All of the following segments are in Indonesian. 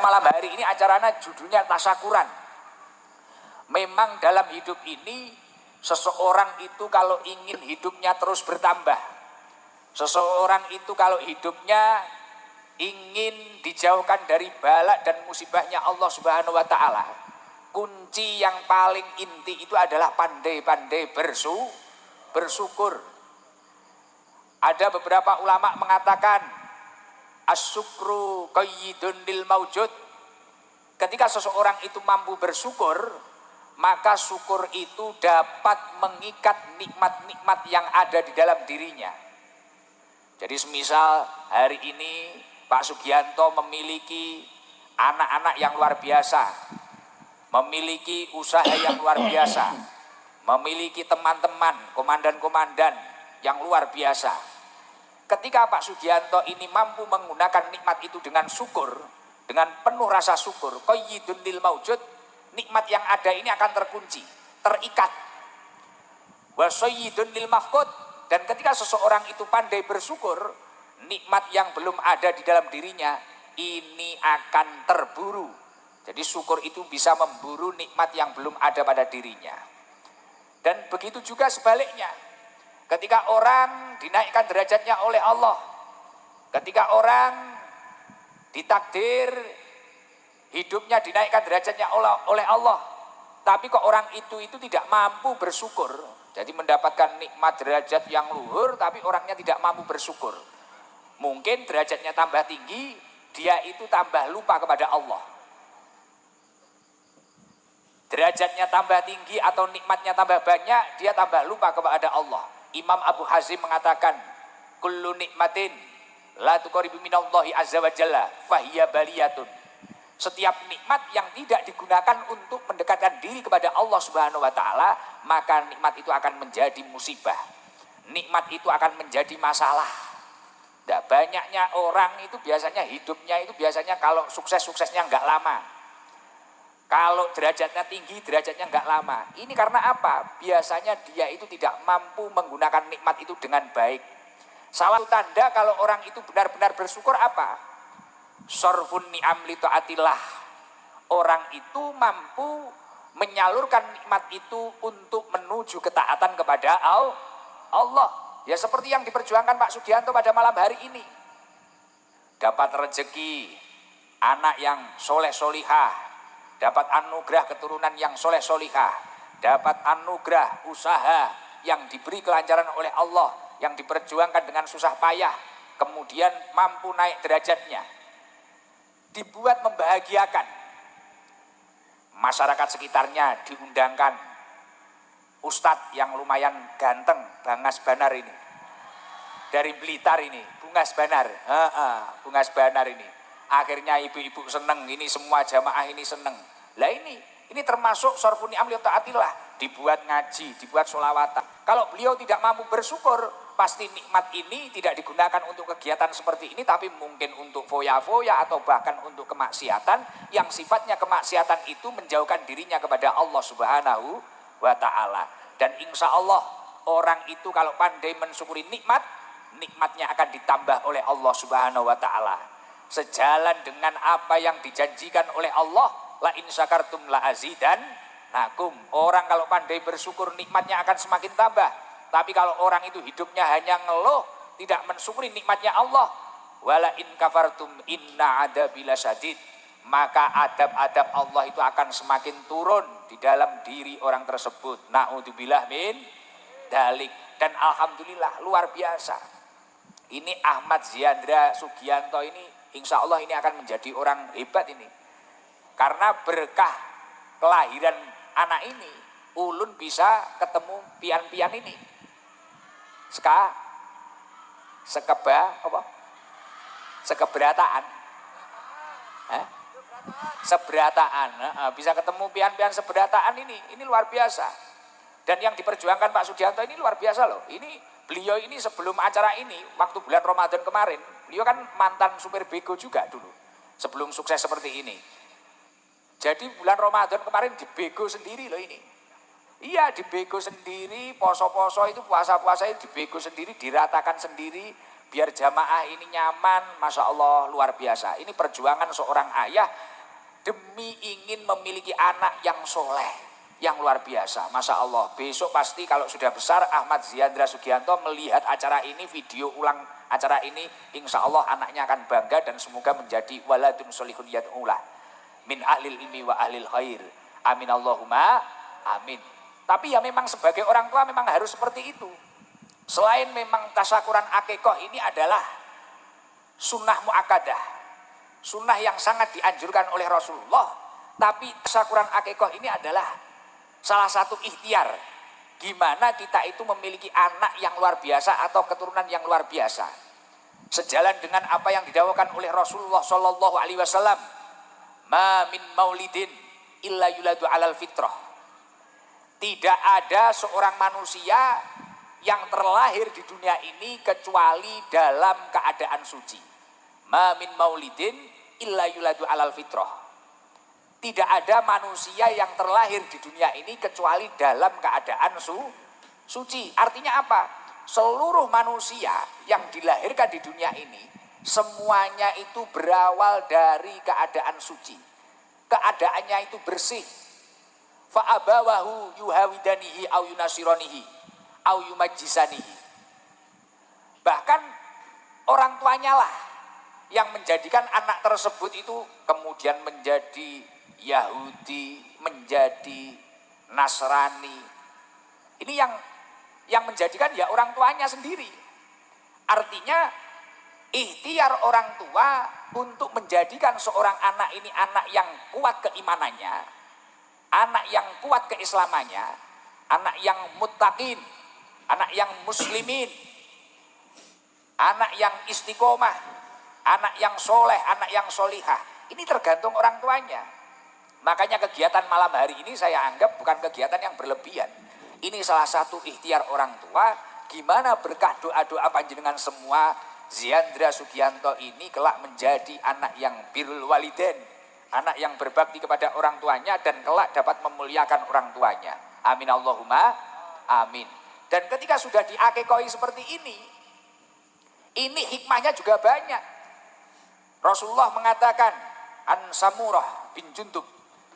malam hari ini acaranya judulnya tasyakuran. Memang dalam hidup ini seseorang itu kalau ingin hidupnya terus bertambah, seseorang itu kalau hidupnya ingin dijauhkan dari bala dan musibahnya Allah Subhanahu wa taala, kunci yang paling inti itu adalah pandai-pandai bersyukur. Ada beberapa ulama mengatakan as-syukru qayyidun lil maujud. Ketika seseorang itu mampu bersyukur, maka syukur itu dapat mengikat nikmat-nikmat yang ada di dalam dirinya. Jadi semisal hari ini Pak Sugianto memiliki anak-anak yang luar biasa, memiliki usaha yang luar biasa, memiliki teman-teman, komandan-komandan yang luar biasa. Ketika Pak Sugianto ini mampu menggunakan nikmat itu dengan syukur, dengan penuh rasa syukur, qayyidun lil maujud, nikmat yang ada ini akan terkunci, terikat. Wa sayyidun lil mafqud, dan ketika seseorang itu pandai bersyukur, nikmat yang belum ada di dalam dirinya ini akan terburu. Jadi syukur itu bisa memburu nikmat yang belum ada pada dirinya. Dan begitu juga sebaliknya. Ketika orang dinaikkan derajatnya oleh Allah, ketika orang ditakdir hidupnya dinaikkan derajatnya oleh Allah, tapi kok orang itu tidak mampu bersyukur, jadi mendapatkan nikmat derajat yang luhur tapi orangnya tidak mampu bersyukur. Mungkin derajatnya tambah tinggi, dia itu tambah lupa kepada Allah. Derajatnya tambah tinggi atau nikmatnya tambah banyak, dia tambah lupa kepada Allah. Imam Abu Hazim mengatakan, kullu nikmatin la tuqribu minallahi azza wa jalla fahiya baliyatun. Setiap nikmat yang tidak digunakan untuk mendekatkan diri kepada Allah Subhanahu wa taala, maka nikmat itu akan menjadi musibah. Nikmat itu akan menjadi masalah. Nah, banyaknya orang itu biasanya hidupnya itu biasanya kalau sukses-suksesnya enggak lama. Kalau derajatnya tinggi, derajatnya enggak lama. Ini karena apa? Biasanya dia itu tidak mampu menggunakan nikmat itu dengan baik. Salah satu tanda kalau orang itu benar-benar bersyukur apa? Sorfun ni'am li ta'atillah. Orang itu mampu menyalurkan nikmat itu untuk menuju ketaatan kepada Allah. Ya seperti yang diperjuangkan Pak Sugianto pada malam hari ini. Dapat rezeki anak yang soleh-solihah, dapat anugerah keturunan yang soleh-solihah, dapat anugerah usaha yang diberi kelancaran oleh Allah, yang diperjuangkan dengan susah payah, kemudian mampu naik derajatnya, dibuat membahagiakan. Masyarakat sekitarnya diundangkan ustadz yang lumayan ganteng, Bangas Banar ini, dari Blitar ini, Bungas Banar, Bungas Banar ini. Akhirnya ibu-ibu seneng, ini semua jamaah ini seneng. Lah ini termasuk sorfun ni'am li ta'atillah, dibuat ngaji, dibuat sholawatan. Kalau beliau tidak mampu bersyukur, pasti nikmat ini tidak digunakan untuk kegiatan seperti ini, tapi mungkin untuk foya-foya atau bahkan untuk kemaksiatan yang sifatnya kemaksiatan itu menjauhkan dirinya kepada Allah Subhanahu wa ta'ala. Dan insya Allah orang itu kalau pandai mensyukuri nikmat, nikmatnya akan ditambah oleh Allah Subhanahu wa ta'ala. Sejalan dengan apa yang dijanjikan oleh Allah, la in syakartum la azidannakum. Orang kalau pandai bersyukur nikmatnya akan semakin tambah. Tapi kalau orang itu hidupnya hanya ngeluh, tidak mensyukuri nikmatnya Allah, wala in kafartum inna adabi lasyadid, maka adab-adab Allah itu akan semakin turun di dalam diri orang tersebut. Na'udzubillah min dalik. Dan alhamdulillah luar biasa. Ini Ahmad Ziandra Sugianto ini insya Allah ini akan menjadi orang hebat ini. Karena berkah kelahiran anak ini, ulun bisa ketemu pian-pian ini. Sekeberataan. Seberataan, bisa ketemu pian-pian seberataan ini luar biasa. Dan yang diperjuangkan Pak Sugianto ini luar biasa loh. Ini beliau ini sebelum acara ini, waktu bulan Ramadan kemarin, beliau kan mantan supir bego juga dulu, sebelum sukses seperti ini. Jadi bulan Ramadan kemarin dibego sendiri loh ini. Iya, dibego sendiri, poso-poso itu, puasa-puasa itu dibego sendiri, diratakan sendiri, biar jamaah ini nyaman. Masya Allah luar biasa. Ini perjuangan seorang ayah demi ingin memiliki anak yang soleh, yang luar biasa. Masya Allah, besok pasti kalau sudah besar Ahmad Ziandra Sugianto melihat acara ini, video ulang acara ini, insya Allah anaknya akan bangga dan semoga menjadi waladun solihun yad'ulah min ahlil ilmi wa ahlil khair. Amin Allahumma amin. Tapi ya memang sebagai orang tua memang harus seperti itu. Selain memang tasyakuran akikoh ini adalah sunnah mu'akadah, sunnah yang sangat dianjurkan oleh Rasulullah, tapi tasyakuran akikoh ini adalah salah satu ikhtiar gimana kita itu memiliki anak yang luar biasa atau keturunan yang luar biasa. Sejalan dengan apa yang didakwakan oleh Rasulullah Shallallahu Alaihi Wasallam, ma min maulidin illa yuladu alal fitrah. Tidak ada seorang manusia yang terlahir di dunia ini kecuali dalam keadaan suci. Ma min maulidin illa yuladu alal fitrah. Tidak ada manusia yang terlahir di dunia ini kecuali dalam keadaan suci. Artinya apa? Seluruh manusia yang dilahirkan di dunia ini semuanya itu berawal dari keadaan suci. Keadaannya itu bersih. Fa abawahu yuhawidanihi au yunasironihi au yumajjisanihi. Bahkan orang tuanya lah yang menjadikan anak tersebut itu kemudian menjadi Yahudi, menjadi Nasrani. Ini yang menjadikan ya orang tuanya sendiri. Artinya ikhtiar orang tua untuk menjadikan seorang anak ini anak yang kuat keimanannya, anak yang kuat keislamannya, anak yang muttaqin, anak yang muslimin, anak yang istiqomah, anak yang soleh, anak yang solihah. Ini tergantung orang tuanya. Makanya kegiatan malam hari ini saya anggap bukan kegiatan yang berlebihan. Ini salah satu ikhtiar orang tua, gimana berkah doa-doa panjenengan semua, Ziandra Sugianto ini kelak menjadi anak yang birrul walidain, anak yang berbakti kepada orang tuanya dan kelak dapat memuliakan orang tuanya. Amin Allahumma amin. Dan ketika sudah diakekoi seperti ini hikmahnya juga banyak. Rasulullah mengatakan, An Samurah bin Jundub,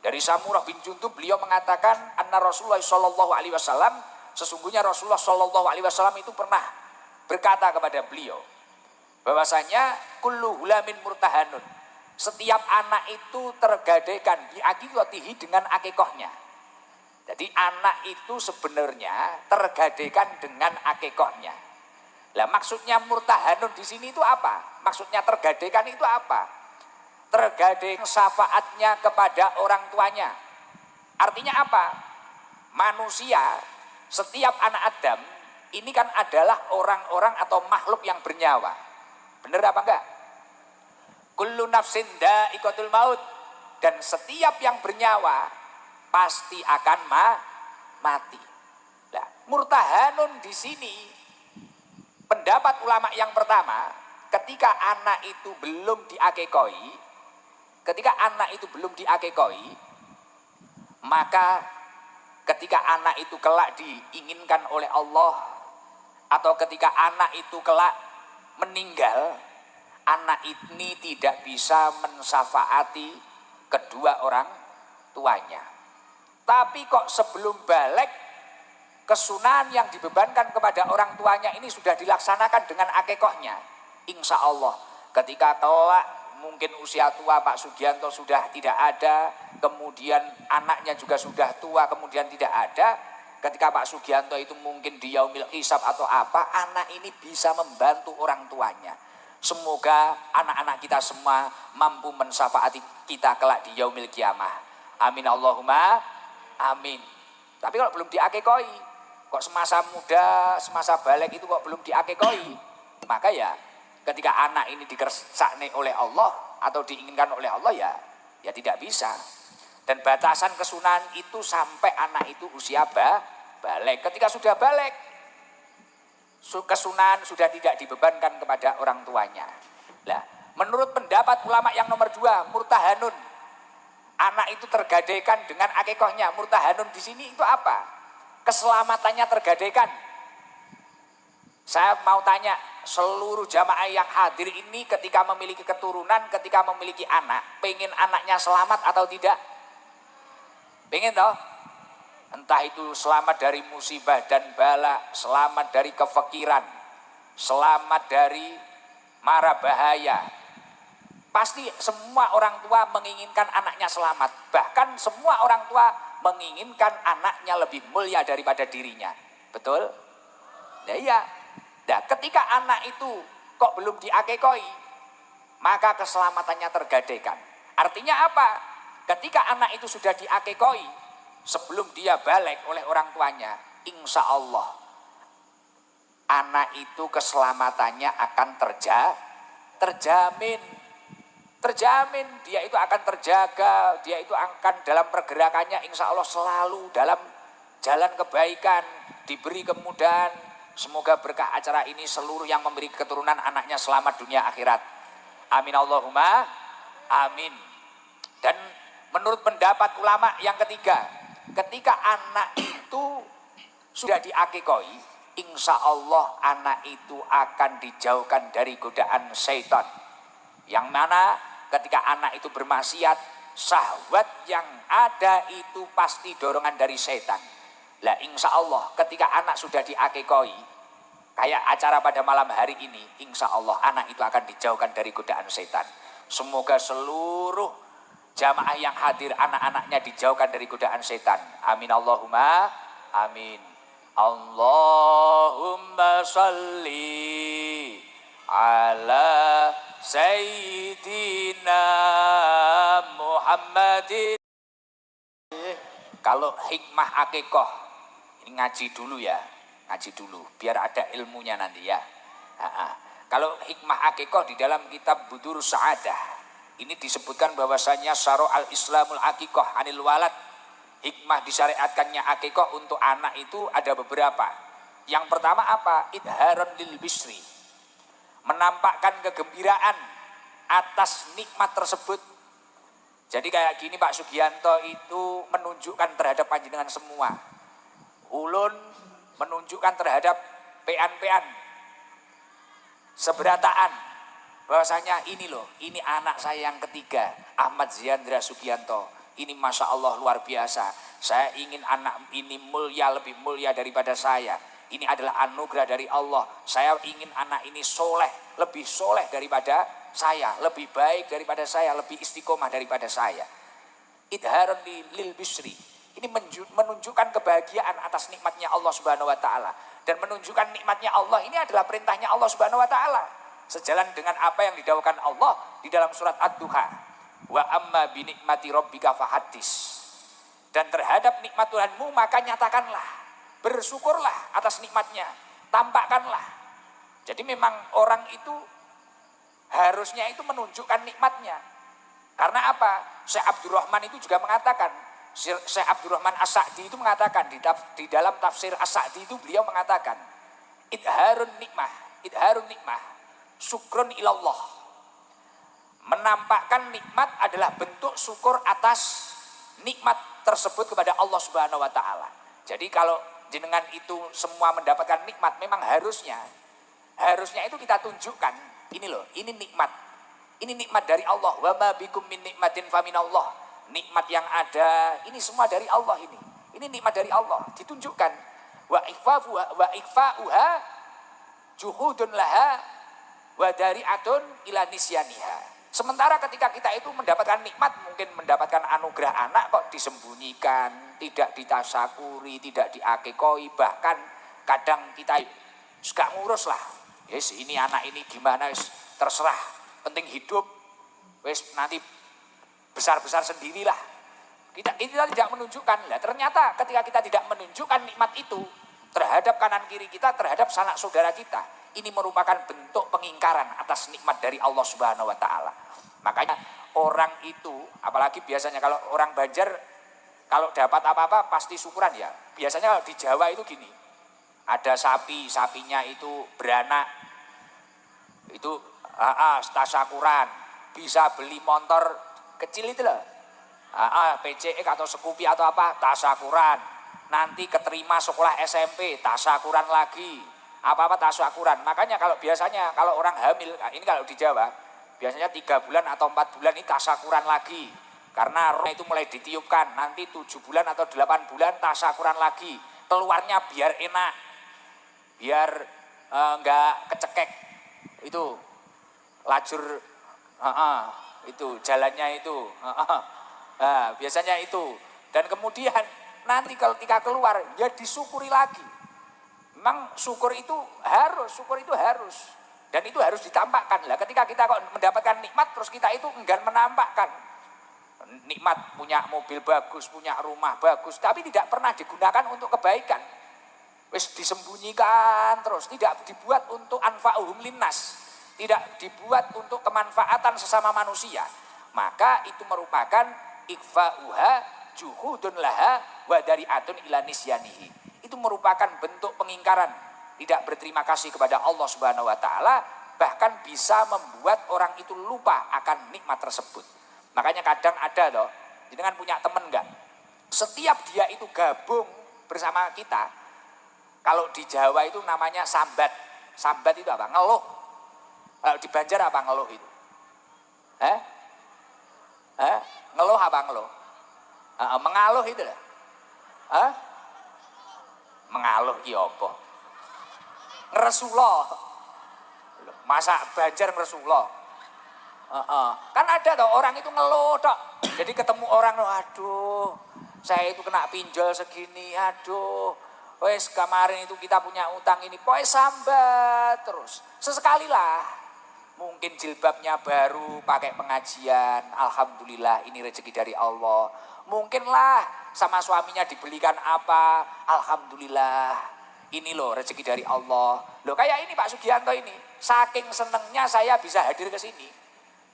dari Samurah bin Jundub beliau mengatakan, anna Rasulullah Shallallahu Alaihi Wasallam, sesungguhnya Rasulullah Shallallahu Alaihi Wasallam itu pernah berkata kepada beliau, bahwasanya kullu hulamin murtahanun, setiap anak itu tergadaikan biaqikotihi dengan akikohnya. Jadi anak itu sebenarnya tergadaikan dengan akikohnya. Lah maksudnya murtahanun di sini itu apa? Maksudnya tergadaikan itu apa? Tergadaikan syafaatnya kepada orang tuanya. Artinya apa? Manusia, setiap anak Adam ini kan adalah orang-orang atau makhluk yang bernyawa. Benar apa enggak? Kullu nafsin dha'iqatul maut, dan setiap yang bernyawa pasti akan mati. Nah, murtahanun di sini pendapat ulama yang pertama, ketika anak itu belum diakekoi, maka ketika anak itu kelak diinginkan oleh Allah, atau ketika anak itu kelak meninggal, anak ini tidak bisa mensyafaati kedua orang tuanya. Tapi kok sebelum balik, kesunahan yang dibebankan kepada orang tuanya ini sudah dilaksanakan dengan akikohnya. Insya Allah ketika kelak mungkin usia tua Pak Sugianto sudah tidak ada, kemudian anaknya juga sudah tua, kemudian tidak ada. Ketika Pak Sugianto itu mungkin di yaumil hisab atau apa, anak ini bisa membantu orang tuanya. Semoga anak-anak kita semua mampu mensyafaati kita kelak di yaumil kiamah. Amin Allahumma amin. Tapi kalau belum diakekoi, kok semasa muda, semasa balik itu kok belum diakekoi, maka ya ketika anak ini dikersakne oleh Allah atau diinginkan oleh Allah ya tidak bisa. Dan batasan kesunahan itu sampai anak itu usia balik. Ketika sudah balik, kesunahan sudah tidak dibebankan kepada orang tuanya. Nah, menurut pendapat ulama yang nomor 2, murtahanun, anak itu tergadaikan dengan akikohnya. Murtahanun di sini itu apa? Keselamatannya tergadaikan. Saya mau tanya, seluruh jamaah yang hadir ini ketika memiliki keturunan, ketika memiliki anak, pengen anaknya selamat atau tidak? Pengen toh? Entah itu selamat dari musibah dan bala, selamat dari kefakiran, selamat dari mara bahaya. Pasti semua orang tua menginginkan anaknya selamat. Bahkan semua orang tua menginginkan anaknya lebih mulia daripada dirinya. Betul? Ya iya. Nah, ketika anak itu kok belum diakekoi, maka keselamatannya tergadaikan. Artinya apa? Ketika anak itu sudah diakekoi, sebelum dia balik oleh orang tuanya, insya Allah anak itu keselamatannya akan terjamin. Terjamin, dia itu akan terjaga, dia itu akan dalam pergerakannya insya Allah selalu dalam jalan kebaikan, diberi kemudahan. Semoga berkah acara ini seluruh yang memberi keturunan anaknya selamat dunia akhirat. Amin Allahumma amin. Dan menurut pendapat ulama yang ketiga, ketika anak itu sudah diakikoi, insya Allah anak itu akan dijauhkan dari godaan syaitan. Yang mana ketika anak itu bermaksiat, syahwat yang ada itu pasti dorongan dari setan. Lah insya Allah ketika anak sudah diakikoi, kayak acara pada malam hari ini, insya Allah anak itu akan dijauhkan dari godaan setan. Semoga seluruh jamaah yang hadir anak-anaknya dijauhkan dari godaan setan. Amin Allahumma amin. Allahumma sholli ala Sayyidina Muhammadin. Kalau hikmah akikoh, ini ngaji dulu ya, ngaji dulu, biar ada ilmunya nanti ya. Kalau hikmah akikoh di dalam kitab Budur Sa'adah, ini disebutkan bahwasanya syaro al-islamul akikoh anil walad. Hikmah disyariatkannya akikoh untuk anak itu ada beberapa. Yang pertama apa? Idharon lil bisri, menampakkan kegembiraan atas nikmat tersebut. Jadi kayak gini Pak Sugianto itu menunjukkan terhadap panjenengan semua. Ulun menunjukkan terhadap pean-pean seberataan bahwasanya ini loh, ini anak saya yang ketiga, Ahmad Ziandra Sugianto. Ini Masya Allah luar biasa. Saya ingin anak ini mulia, lebih mulia daripada saya. Ini adalah anugerah dari Allah. Saya ingin anak ini soleh, lebih soleh daripada saya, lebih baik daripada saya, lebih istiqomah daripada saya. Idharon lil bisri. Ini menunjukkan kebahagiaan atas nikmatnya Allah Subhanahu wa taala, dan menunjukkan nikmatnya Allah ini adalah perintahnya Allah Subhanahu wa taala. Sejalan dengan apa yang didawuhkan Allah di dalam surat Ad-Duha. Wa amma bi nikmati rabbika fahaddis. Dan terhadap nikmat Tuhanmu maka nyatakanlah. Bersyukurlah atas nikmatnya, tampakkanlah. Jadi memang orang itu harusnya itu menunjukkan nikmatnya. Karena apa? Syekh Abdurrahman itu juga mengatakan, Syekh Abdurrahman As-Sa'di itu mengatakan di dalam tafsir As-Sa'di itu beliau mengatakan, idharun nikmah, syukrun ilallah. Menampakkan nikmat adalah bentuk syukur atas nikmat tersebut kepada Allah Subhanahu wa taala. Jadi kalau jenengan itu semua mendapatkan nikmat, memang harusnya itu kita tunjukkan, ini loh, ini nikmat dari Allah. Wa ma bikum min nikmatin faminallah. Nikmat yang ada ini semua dari Allah, ini nikmat dari Allah, ditunjukkan. Wa ikfa'uha juhudun laha wa dari'atun ila nisyaniha. Sementara ketika kita itu mendapatkan nikmat, mungkin mendapatkan anugerah anak kok disembunyikan, tidak ditasakuri, tidak diakekoi, bahkan kadang kita gak ngurus lah. Yes, ini anak ini gimana, terserah, penting hidup, wes nanti besar-besar sendirilah. Kita tidak menunjukkan. Nah, ternyata ketika kita tidak menunjukkan nikmat itu terhadap kanan kiri kita, terhadap sanak saudara kita, ini merupakan bentuk pengingkaran atas nikmat dari Allah Subhanahu wa taala. Makanya orang itu, apalagi biasanya kalau orang Banjar, kalau dapat apa-apa pasti syukuran ya. Biasanya kalau di Jawa itu gini, ada sapinya itu beranak, itu tasyakuran, bisa beli motor kecil itu loh, PCX atau Scoopy atau apa, tasyakuran. Nanti keterima sekolah SMP, tasyakuran lagi. Apa-apa tasakuran. Makanya kalau biasanya kalau orang hamil, ini kalau di Jawa, biasanya 3 bulan atau 4 bulan ini tasakuran lagi. Karena roh itu mulai ditiupkan, nanti 7 bulan atau 8 bulan tasakuran lagi. Keluarnya biar enak, biar enggak kecekek. Itu lajur, itu jalannya itu. Nah, biasanya itu. Dan kemudian nanti kalau ketika keluar, ya disyukuri lagi. Memang syukur itu harus. Dan itu harus ditampakkan. Lah ketika kita kok mendapatkan nikmat, terus kita itu enggan menampakkan. Nikmat punya mobil bagus, punya rumah bagus, tapi tidak pernah digunakan untuk kebaikan. Wis disembunyikan terus, tidak dibuat untuk anfa'uhum linnas, tidak dibuat untuk kemanfaatan sesama manusia. Maka itu merupakan ikfa'uha juhudun laha wa dari'atun ila nisyanihi. Itu merupakan bentuk pengingkaran, tidak berterima kasih kepada Allah Subhanahu wa taala, bahkan bisa membuat orang itu lupa akan nikmat tersebut. Makanya kadang ada loh, jenengan punya temen enggak? Setiap dia itu gabung bersama kita, kalau di Jawa itu namanya sambat. Sambat itu apa? Ngeluh. Kalau di Banjar apa ngeluh itu? Ngeluh apa ngeluh? Mengaluh itu lah. Mengaluh ki apa? Ngresula. Masa Banjar ngresula? Kan ada toh orang itu ngeluh tok. Jadi ketemu orang, aduh, saya itu kena pinjol segini, aduh. Wes kemarin itu kita punya utang ini, pokoknya sambat terus. Sesekali lah. Mungkin jilbabnya baru pakai pengajian, alhamdulillah ini rezeki dari Allah. Mungkinlah sama suaminya dibelikan apa, alhamdulillah ini loh rezeki dari Allah. Loh kayak ini Pak Sugianto ini, saking senengnya saya bisa hadir ke sini.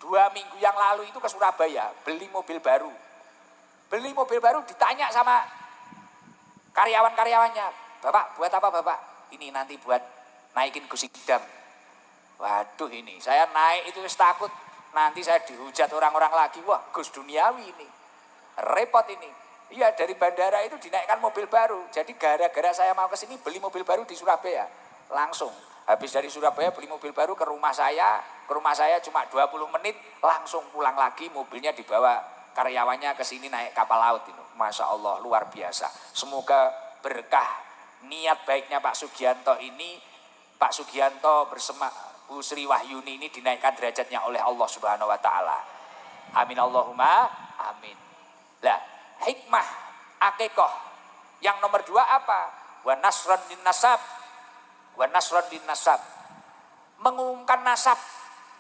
2 minggu yang lalu itu ke Surabaya, beli mobil baru. Beli mobil baru ditanya sama karyawan-karyawannya, Bapak buat apa Bapak? Ini nanti buat naikin gusikdam. Waduh ini, saya naik itu takut nanti saya dihujat orang-orang lagi. Wah Gus duniawi ini, repot ini. Iya dari bandara itu dinaikkan mobil baru. Jadi gara-gara saya mau ke sini beli mobil baru di Surabaya. Langsung habis dari Surabaya beli mobil baru ke rumah saya. Ke rumah saya cuma 20 menit langsung pulang lagi, mobilnya dibawa karyawannya ke sini naik kapal laut itu. Masya Allah luar biasa. Semoga berkah niat baiknya Pak Sugianto ini. Pak Sugianto bersama Bu Sri Wahyuni ini dinaikkan derajatnya oleh Allah Subhanahu wa taala. Amin Allahumma amin. Lah, hikmah akikoh yang nomor 2 apa? Wa nasran din nasab. Wa nasran din nasab. Mengumumkan nasab.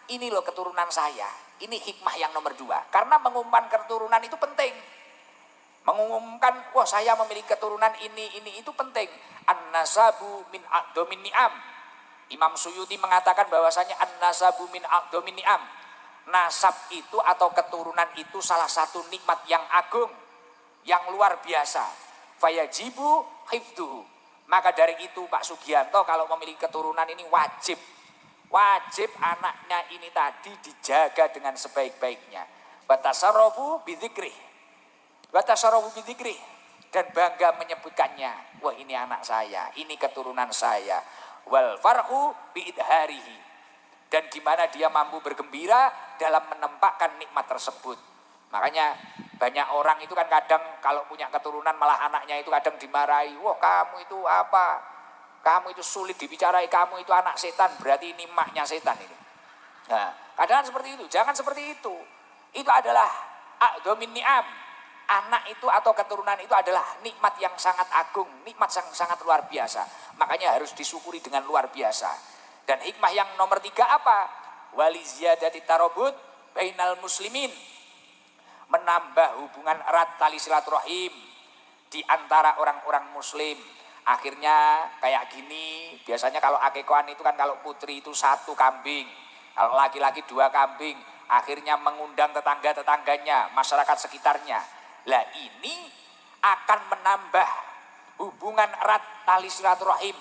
Ini loh keturunan saya. Ini hikmah yang nomor 2. Karena mengumumkan keturunan itu penting. Mengumumkan, wah saya memiliki keturunan ini itu penting. An-nasabu min a'dhamin ni'am. Imam Suyuti mengatakan bahwasanya an-nasabu min a'dhamin ni'am. Nasab itu atau keturunan itu salah satu nikmat yang agung, yang luar biasa. Fayajibu hifduhu. Maka dari itu Pak Sugianto kalau memiliki keturunan ini wajib anaknya ini tadi dijaga dengan sebaik-baiknya. Batasarrofu bidzikrih. Dan bangga menyebutkannya. Wah ini anak saya, ini keturunan saya. Wal farhu biidharihi. Dan gimana dia mampu bergembira dalam menempatkan nikmat tersebut. Makanya banyak orang itu kan kadang kalau punya keturunan malah anaknya itu kadang dimarahi. Wah kamu itu apa? Kamu itu sulit dibicarai, kamu itu anak setan, berarti ini maknya setan ini. Nah, kadang seperti itu, jangan seperti itu. Itu adalah a'dhamin ni'am. Anak itu atau keturunan itu adalah nikmat yang sangat agung, nikmat yang sangat luar biasa. Makanya harus disyukuri dengan luar biasa. Dan hikmah yang nomor 3 apa? Wali ziyadati tarobut bainal muslimin. Menambah hubungan erat tali silaturahim di antara orang-orang muslim. Akhirnya kayak gini, biasanya kalau akikohan itu kan kalau putri itu 1 kambing, kalau laki-laki 2 kambing, akhirnya mengundang tetangga-tetangganya, masyarakat sekitarnya. Lah ini akan menambah hubungan erat tali silaturahim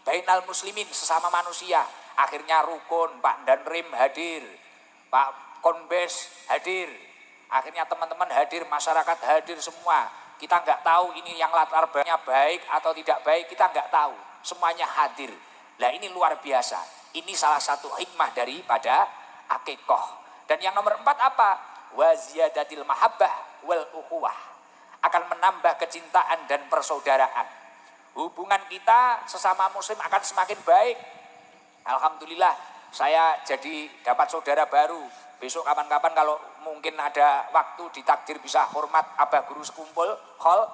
bainal muslimin sesama manusia. Akhirnya rukun, Pak Danrim hadir, Pak Konbes hadir, akhirnya teman-teman hadir, masyarakat hadir semua. Kita nggak tahu ini yang latar belakangnya baik atau tidak baik, kita nggak tahu. Semuanya hadir. Lah ini luar biasa. Ini salah satu hikmah daripada akikoh. Dan yang nomor 4 apa? Wa ziyadatil mahabbah wal ukhuwah. Akan menambah kecintaan dan persaudaraan. Hubungan kita sesama muslim akan semakin baik. Alhamdulillah saya jadi dapat saudara baru. Besok kapan-kapan kalau mungkin ada waktu ditakdir bisa hormat abah guru sekumpul hall,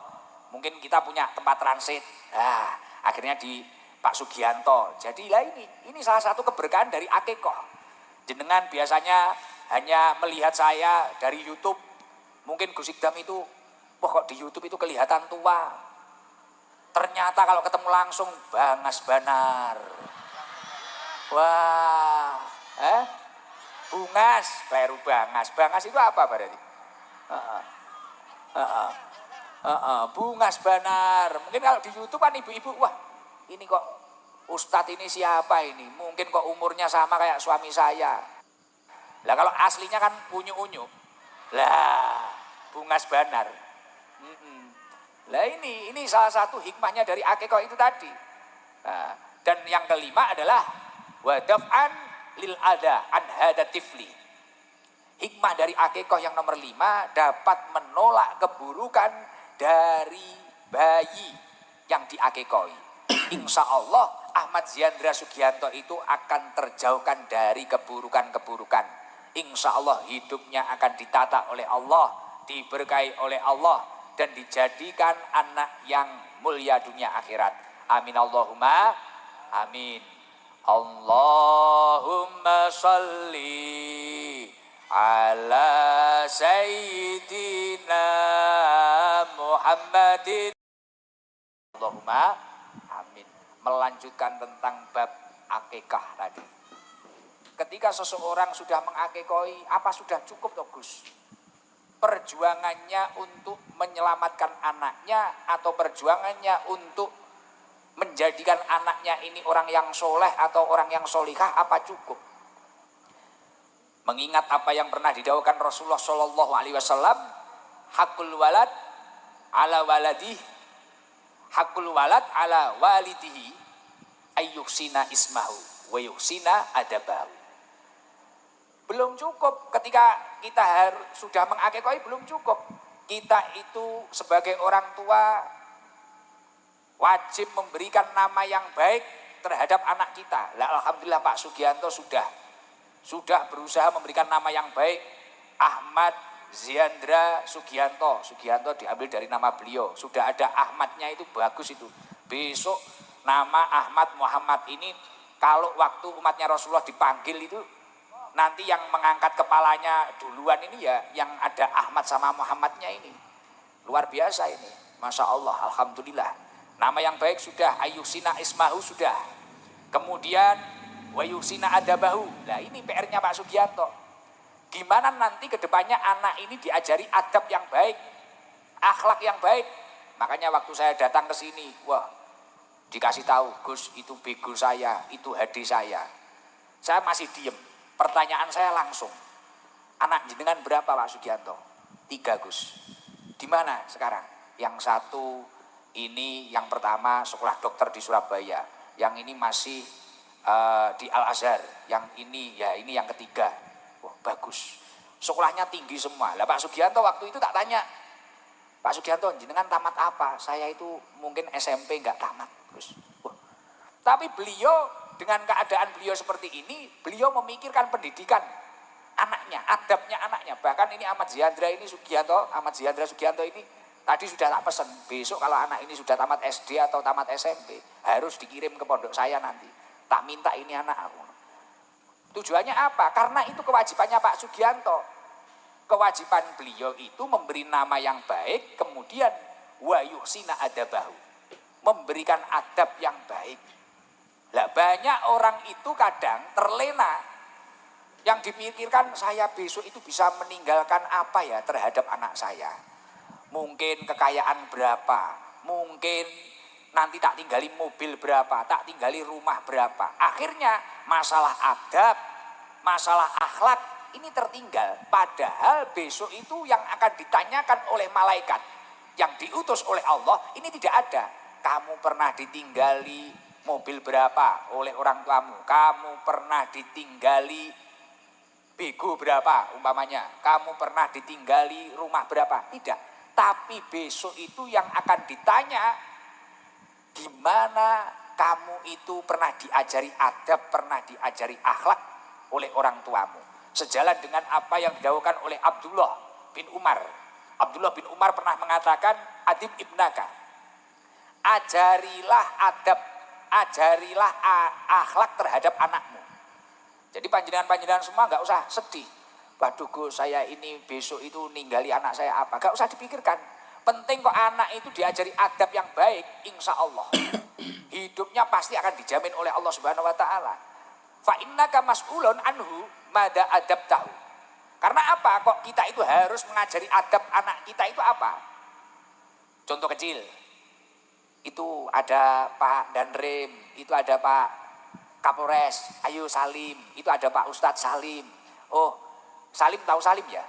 mungkin kita punya tempat transit. Nah, akhirnya di Pak Sugianto. Jadi lah ini salah satu keberkahan dari akikoh. Jenengan biasanya hanya melihat saya dari YouTube. Mungkin Gus Ikdam itu, wah kok di YouTube itu kelihatan tua. Ternyata kalau ketemu langsung Bangas Banar. Wah, Bungas, kleru Bangas. Bangas itu apa berarti? Bungas Banar. Mungkin kalau di YouTube kan ibu-ibu, wah ini kok Ustadz ini siapa ini? Mungkin kok umurnya sama kayak suami saya. Lah kalau aslinya kan unyu-unyu. Lah, Bungas Banar. Lah ini salah satu hikmahnya dari akikoh itu tadi. Nah, dan yang kelima adalah wadaf'an lil ada an hada tifli. Hikmah dari akikoh yang nomor 5 dapat menolak keburukan dari bayi yang diakikohi. Insya Allah Ahmad Ziandra Sugianto itu akan terjauhkan dari keburukan-keburukan. Insya Allah hidupnya akan ditata oleh Allah, diberkahi oleh Allah, dan dijadikan anak yang mulia dunia akhirat. Amin Allahumma amin. Allahumma salli ala sayyidina Muhammadin. Allahumma amin. Melanjutkan tentang bab akikah tadi. Ketika seseorang sudah mengakikoi, apa sudah cukup toh Gus? Perjuangannya untuk menyelamatkan anaknya atau perjuangannya untuk menjadikan anaknya ini orang yang soleh atau orang yang solihah, apa cukup? Mengingat apa yang pernah didawuhkan Rasulullah Shallallahu Alaihi Wasallam, hakul walad ala waladih, hakul walad ala walidihi, ayyuhsina ismahu, wa yuhsina adabahu. Belum cukup ketika kita sudah mengakikoi, belum cukup. Kita itu sebagai orang tua wajib memberikan nama yang baik terhadap anak kita. Lah alhamdulillah Pak Sugianto sudah berusaha memberikan nama yang baik. Ahmad Ziandra Sugianto. Sugianto diambil dari nama beliau. Sudah ada Ahmadnya, itu bagus itu. Besok nama Ahmad Muhammad ini kalau waktu umatnya Rasulullah dipanggil itu, nanti yang mengangkat kepalanya duluan ini ya yang ada Ahmad sama Muhammadnya ini. Luar biasa ini. Masya Allah, alhamdulillah. Nama yang baik sudah, ayyuhsina ismahu sudah. Kemudian wa yuhsina adabahu. Nah ini PR-nya Pak Sugianto. Gimana nanti kedepannya anak ini diajari adab yang baik, akhlak yang baik. Makanya waktu saya datang ke sini, wah dikasih tahu, Gus itu bego saya, itu hadi saya. Saya masih diem. Pertanyaan saya langsung, anak jenengan berapa Pak Sugianto? 3 Gus. Di mana sekarang? Yang satu ini yang pertama sekolah dokter di Surabaya, yang ini masih di Al Azhar, yang ini ya ini yang ketiga. Wah bagus, sekolahnya tinggi semua. Lah Pak Sugianto waktu itu tak tanya, Pak Sugianto jenengan tamat apa? Saya itu mungkin SMP nggak tamat Gus. Wah. Tapi beliau dengan keadaan beliau seperti ini, beliau memikirkan pendidikan anaknya, adabnya anaknya. Bahkan ini Ahmad Ziandra Sugianto ini tadi sudah tak pesen, besok kalau anak ini sudah tamat SD atau tamat SMP, harus dikirim ke pondok saya nanti. Tak minta ini anak aku. Tujuannya apa? Karena itu kewajibannya Pak Sugianto. Kewajiban beliau itu memberi nama yang baik, kemudian wa yuhsina adabahu, memberikan adab yang baik. Lah banyak orang itu kadang terlena, yang dipikirkan saya besok itu bisa meninggalkan apa ya terhadap anak saya. Mungkin kekayaan berapa, mungkin nanti tak tinggali mobil berapa, tak tinggali rumah berapa. Akhirnya masalah adab, masalah akhlak ini tertinggal. Padahal besok itu yang akan ditanyakan oleh malaikat yang diutus oleh Allah ini tidak ada. Kamu pernah ditinggali mobil berapa oleh orang tuamu, kamu pernah ditinggali bego berapa umpamanya, kamu pernah ditinggali rumah berapa, tidak. Tapi besok itu yang akan ditanya, gimana kamu itu pernah diajari adab, pernah diajari akhlak oleh orang tuamu. Sejalan dengan apa yang didawuhkan oleh Abdullah bin Umar. Abdullah bin Umar pernah mengatakan, adib ibnaka, ajarilah adab, ajarilah akhlak terhadap anakmu. Jadi panjenengan-panjenengan semua nggak usah sedih. Waduh Gus, saya ini besok itu ninggali anak saya apa, nggak usah dipikirkan. Penting kok anak itu diajari adab yang baik, insya Allah hidupnya pasti akan dijamin oleh Allah Subhanahu Wa Taala. Fa innaka mas'ulun anhu mada adab tahu. Karena apa? Kok kita itu harus mengajari adab anak kita itu apa? Contoh kecil, itu ada Pak Danrem, itu ada Pak Kapolres, ayo Salim, itu ada Pak Ustadz Salim. Oh, Salim tahu Salim ya?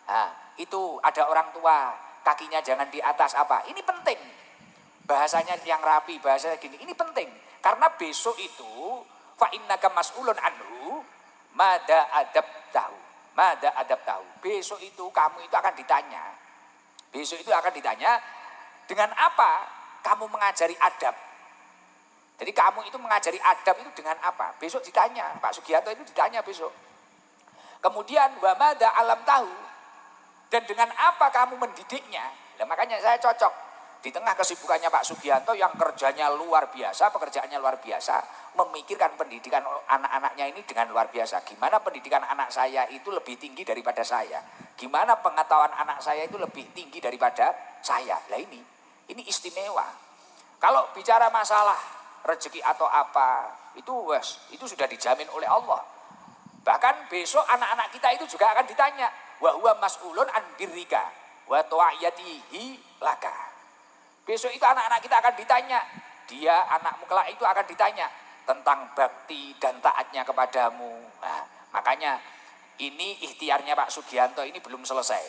Nah, itu ada orang tua, kakinya jangan di atas apa? Ini penting. Bahasanya yang rapi, bahasanya gini, ini penting. Karena besok itu, fa innaka mas'ulun anhu, mada adab tahu. Mada adab tahu. Besok itu kamu itu akan ditanya. Besok itu akan ditanya, dengan apa kamu mengajari adab? Jadi kamu itu mengajari adab itu dengan apa? Besok ditanya, Pak Sugianto itu ditanya besok. Kemudian wamada alam tahu, dan dengan apa kamu mendidiknya? Nah, makanya saya cocok di tengah kesibukannya Pak Sugianto yang kerjanya luar biasa, pekerjaannya luar biasa, memikirkan pendidikan anak-anaknya ini dengan luar biasa. Gimana pendidikan anak saya itu lebih tinggi daripada saya? Gimana pengetahuan anak saya itu lebih tinggi daripada saya? Lah ini istimewa. Kalau bicara masalah rezeki atau apa, itu sudah dijamin oleh Allah. Bahkan besok anak-anak kita itu juga akan ditanya, wa huwa mas'ulun an birrika wa ta'iyatihi laka. Besok itu anak-anak kita akan ditanya, dia anakmu kelak itu akan ditanya tentang bakti dan taatnya kepadamu. Nah, makanya ini ikhtiarnya Pak Sugianto ini belum selesai.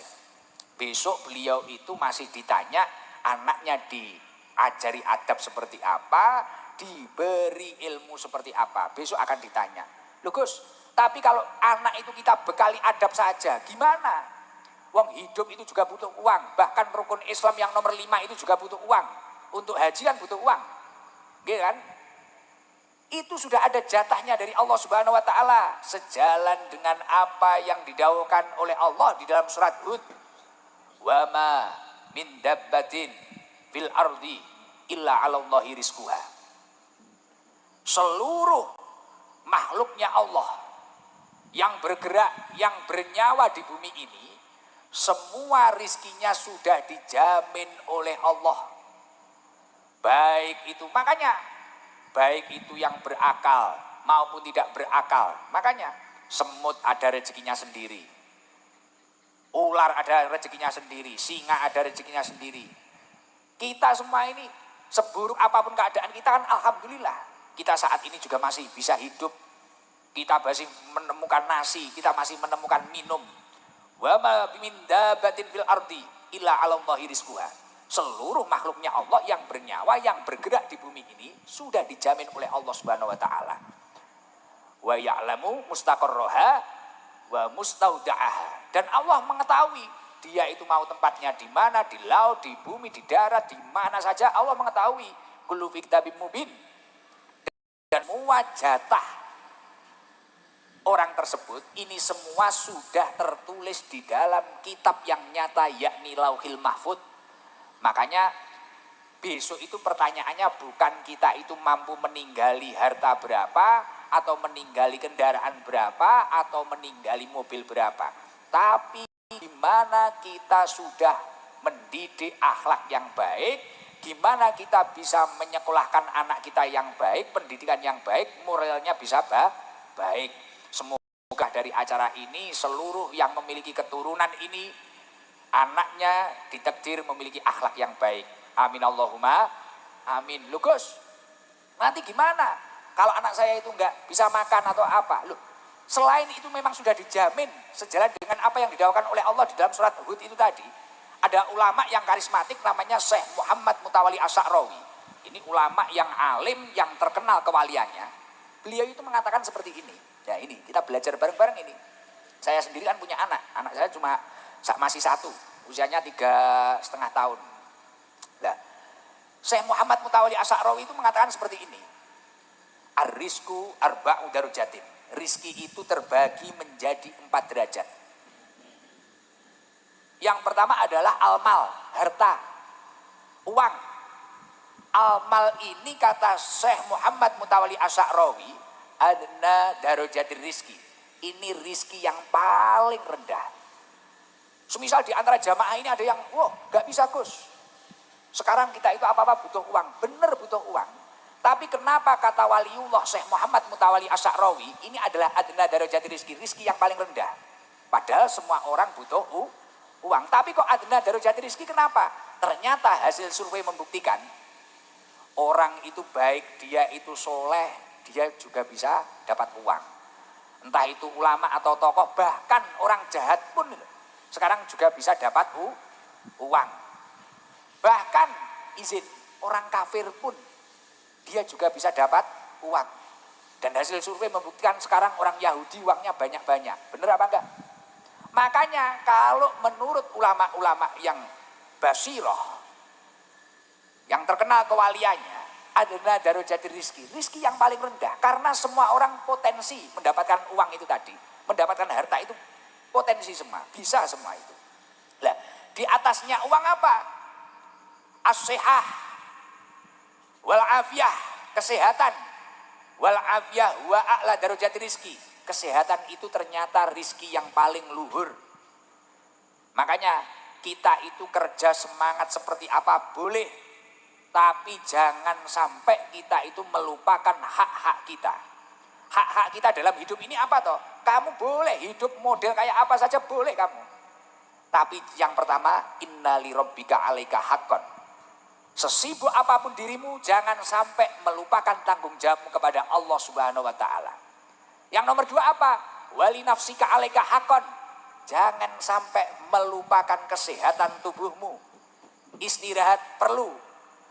Besok beliau itu masih ditanya, anaknya diajari adab seperti apa, diberi ilmu seperti apa. Besok akan ditanya. Loh Gus, tapi kalau anak itu kita bekali adab saja, gimana? Wong hidup itu juga butuh uang. Bahkan rukun Islam yang nomor 5 itu juga butuh uang. Untuk haji kan butuh uang. Gitu kan? Itu sudah ada jatahnya dari Allah Subhanahu Wa Taala. Sejalan dengan apa yang didawuhkan oleh Allah di dalam surat Hud. Wa ma min dabbatin fil ardi illa 'alallahi rizquha. Seluruh makhluknya Allah yang bergerak, yang bernyawa di bumi ini, semua rizkinya sudah dijamin oleh Allah. Baik itu, makanya baik itu yang berakal maupun tidak berakal. Makanya semut ada rezekinya sendiri, ular ada rezekinya sendiri, singa ada rezekinya sendiri. Kita semua ini seburuk apapun keadaan kita kan alhamdulillah, kita saat ini juga masih bisa hidup. Kita masih menemukan nasi, kita masih menemukan minum. Wa ma min dabbatin fil ardi illa 'alallahi rizquha. Seluruh makhluknya Allah yang bernyawa, yang bergerak di bumi ini sudah dijamin oleh Allah Subhanahu Wa Taala. Wa ya'lamu mustaqarraha wa mustauda'aha. Dan Allah mengetahui dia itu mau tempatnya di mana, di laut, di bumi, di darat, di mana saja Allah mengetahui. Kullu fi kitabim mubin. Dan semua jatah orang tersebut ini semua sudah tertulis di dalam kitab yang nyata, yakni Lauhil Mahfud. Makanya besok itu pertanyaannya bukan kita itu mampu meninggali harta berapa, atau meninggali kendaraan berapa, atau meninggali mobil berapa, tapi gimana kita sudah mendidik akhlak yang baik, gimana kita bisa menyekolahkan anak kita yang baik, pendidikan yang baik, moralnya bisa baik. Semoga dari acara ini seluruh yang memiliki keturunan ini anaknya ditakdir memiliki akhlak yang baik. Amin Allahumma amin. Loh Gus, nanti gimana kalau anak saya itu nggak bisa makan atau apa? Loh, selain itu memang sudah dijamin sejalan dengan apa yang didawuhkan oleh Allah di dalam surat Hud itu tadi. Ada ulama yang karismatik namanya Syekh Muhammad Mutawalli Asy'arawi. Ini ulama yang alim, yang terkenal kewaliannya. Beliau itu mengatakan seperti ini. Ya ini, kita belajar bareng-bareng ini. Saya sendiri kan punya anak. Anak saya cuma masih satu. Usianya 3,5 tahun. Nah, Syekh Muhammad Mutawalli Asy'arawi itu mengatakan seperti ini. Ar-rizku arba'u darujatin. Rizki itu terbagi menjadi 4 derajat. Yang pertama adalah almal, harta, uang. Almal ini kata Syekh Muhammad Mutawalli Asy'arawi, adna darujatir rizki. Ini rizki yang paling rendah. Semisal di antara jamaah ini ada yang, wah gak bisa Gus. Sekarang kita itu apa-apa butuh uang, bener butuh uang. Tapi kenapa kata waliullah Syekh Muhammad Mutawalli Asy'arawi, ini adalah adna darujatir rizki, rizki yang paling rendah. Padahal semua orang butuh uang. Tapi kok adna darujatir rizki kenapa? Ternyata hasil survei membuktikan, orang itu baik, dia itu soleh, dia juga bisa dapat uang. Entah itu ulama atau tokoh, bahkan orang jahat pun sekarang juga bisa dapat uang. Bahkan izin, orang kafir pun dia juga bisa dapat uang. Dan hasil survei membuktikan sekarang orang Yahudi uangnya banyak-banyak. Bener apa enggak? Makanya kalau menurut ulama-ulama yang basiroh, yang terkenal kewaliannya, adalah darujatir rizki. Rizki yang paling rendah. Karena semua orang potensi mendapatkan uang itu tadi. Mendapatkan harta itu potensi semua. Bisa semua itu. Nah, di atasnya uang apa? As-sihah. Wal-afiyah. Kesehatan. Wal-afiyah wa a'la darujatir rizki. Kesehatan itu ternyata rizki yang paling luhur. Makanya kita itu kerja semangat seperti apa boleh. Tapi jangan sampai kita itu melupakan hak-hak kita. Hak-hak kita dalam hidup ini apa toh? Kamu boleh hidup model kayak apa saja boleh kamu. Tapi yang pertama, inna li rabbika 'alaika haqqan. Sesibuk apapun dirimu, jangan sampai melupakan tanggung jawabmu kepada Allah Subhanahu wa taala. Yang nomor 2 apa? Wali nafsika 'alaika haqqan. Jangan sampai melupakan kesehatan tubuhmu. Istirahat perlu.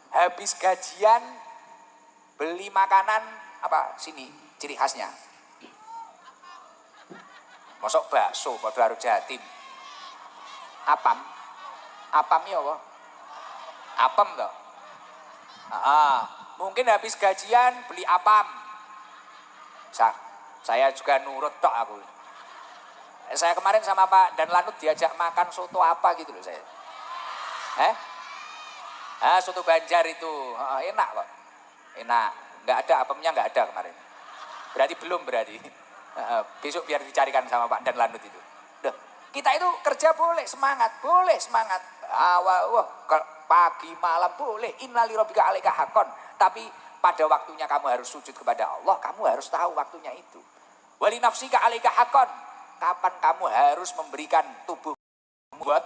Habis gajian beli makanan apa sini ciri khasnya? Mosok bakso padha karo Jatim. Apam. Apam ya apa? Apem toh. Mungkin habis gajian beli apam. Saya juga nurut tok aku. Saya kemarin sama Pak Dan Lanut diajak makan soto apa gitu loh saya. Soto Banjar itu enak kok. Enak. Nggak ada apemnya, nggak ada kemarin. Berarti belum berarti. Besok biar dicarikan sama Pak Dan Lanut itu. Duh, kita itu kerja boleh semangat, boleh semangat. Pagi malam boleh. Innali rabbika 'alaika haqqan. Tapi pada waktunya kamu harus sujud kepada Allah, kamu harus tahu waktunya itu. Wali nafsika 'alaika haqqan. Kapan kamu harus memberikan tubuh buat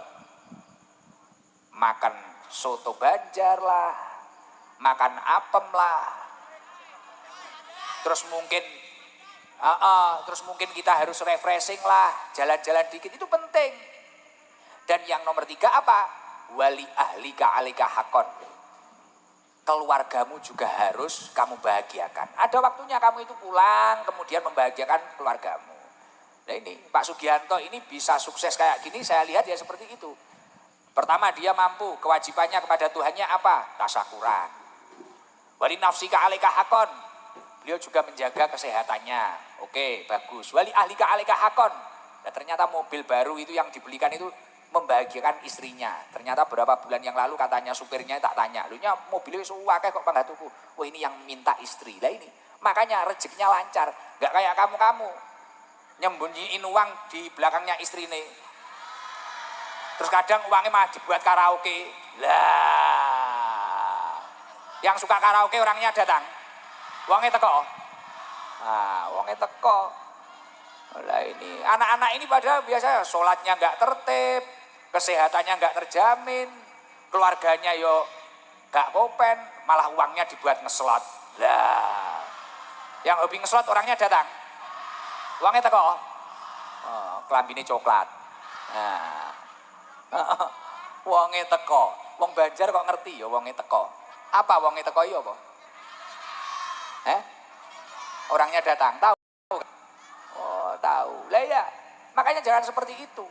makan soto Banjar lah, makan apem lah. Terus mungkin kita harus refreshing lah, jalan-jalan dikit itu penting. Dan yang nomor 3 apa? Wali ahlika 'alaika haqqan. Keluargamu juga harus kamu bahagiakan. Ada waktunya kamu itu pulang kemudian membahagiakan keluargamu. Nah ini Pak Sugianto ini bisa sukses kayak gini, saya lihat ya seperti itu. Pertama dia mampu, kewajibannya kepada Tuhannya apa? Tasyakuran. Wali nafsika 'alaika haqqan. Beliau juga menjaga kesehatannya. Oke, bagus. Wali ahlika 'alaika haqqan. Nah, ternyata mobil baru itu yang dibelikan itu membahagiakan istrinya. Ternyata beberapa bulan yang lalu katanya supirnya tak tanya, "Lu nya mobilnya suwakeh kok panggatuku?" Wah, ini yang minta istri. Lah ini. Makanya rezekinya lancar. Enggak kayak kamu-kamu. Nyembunyiin uang di belakangnya istri nih. Terus kadang uangnya malah dibuat karaoke. Lah. Yang suka karaoke orangnya datang. Uangnya teko. Uangnya teko. Lah ini anak-anak ini padahal biasa sholatnya nggak tertib, kesehatannya nggak terjamin, keluarganya yo nggak kopen, malah uangnya dibuat ngeslot. Lah. Yang hobi ngeslot orangnya datang. Uangnya teko. Kelambine coklat. Nah. Wonge teko. Wong Banjar kok ngerti ya wonge teko. Apa wong teko yo apa? Orangnya datang, tahu? Oh, tahu. Lah ya, makanya jangan seperti itu.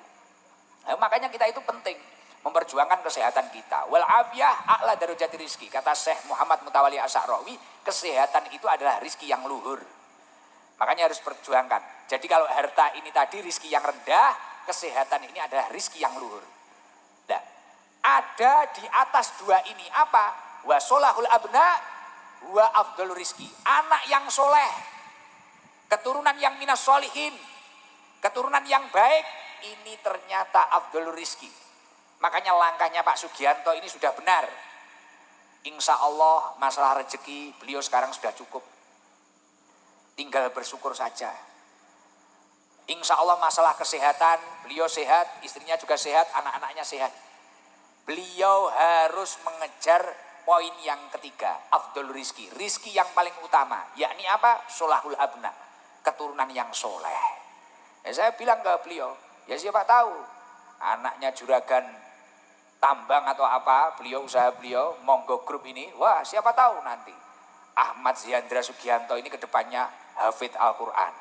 Makanya kita itu penting memperjuangkan kesehatan kita. Wal afiyah a'la darajati rizki. Kata Syekh Muhammad Mutawalli Asy'arawi, kesehatan itu adalah rizki yang luhur. Makanya harus perjuangkan. Jadi kalau harta ini tadi rizki yang rendah, kesehatan ini adalah rizki yang luhur. Nah, ada di atas dua ini apa? Wa solahul abna wa afdalur rizki. Anak yang soleh, keturunan yang minas solihin, keturunan yang baik, ini ternyata afdalur rizki. Makanya langkahnya Pak Sugianto ini sudah benar. Insya Allah masalah rezeki beliau sekarang sudah cukup. Tinggal bersyukur saja. Insya Allah masalah kesehatan, beliau sehat, istrinya juga sehat, anak-anaknya sehat. Beliau harus mengejar poin yang ketiga, afdol rizki. Rizki yang paling utama, yakni apa? Solahul abna, keturunan yang soleh. Saya bilang ke beliau, ya siapa tahu anaknya juragan tambang atau apa, beliau usaha beliau, monggo grup ini, wah siapa tahu nanti Ahmad Ziandra Sugianto ini kedepannya hafid Al-Quran.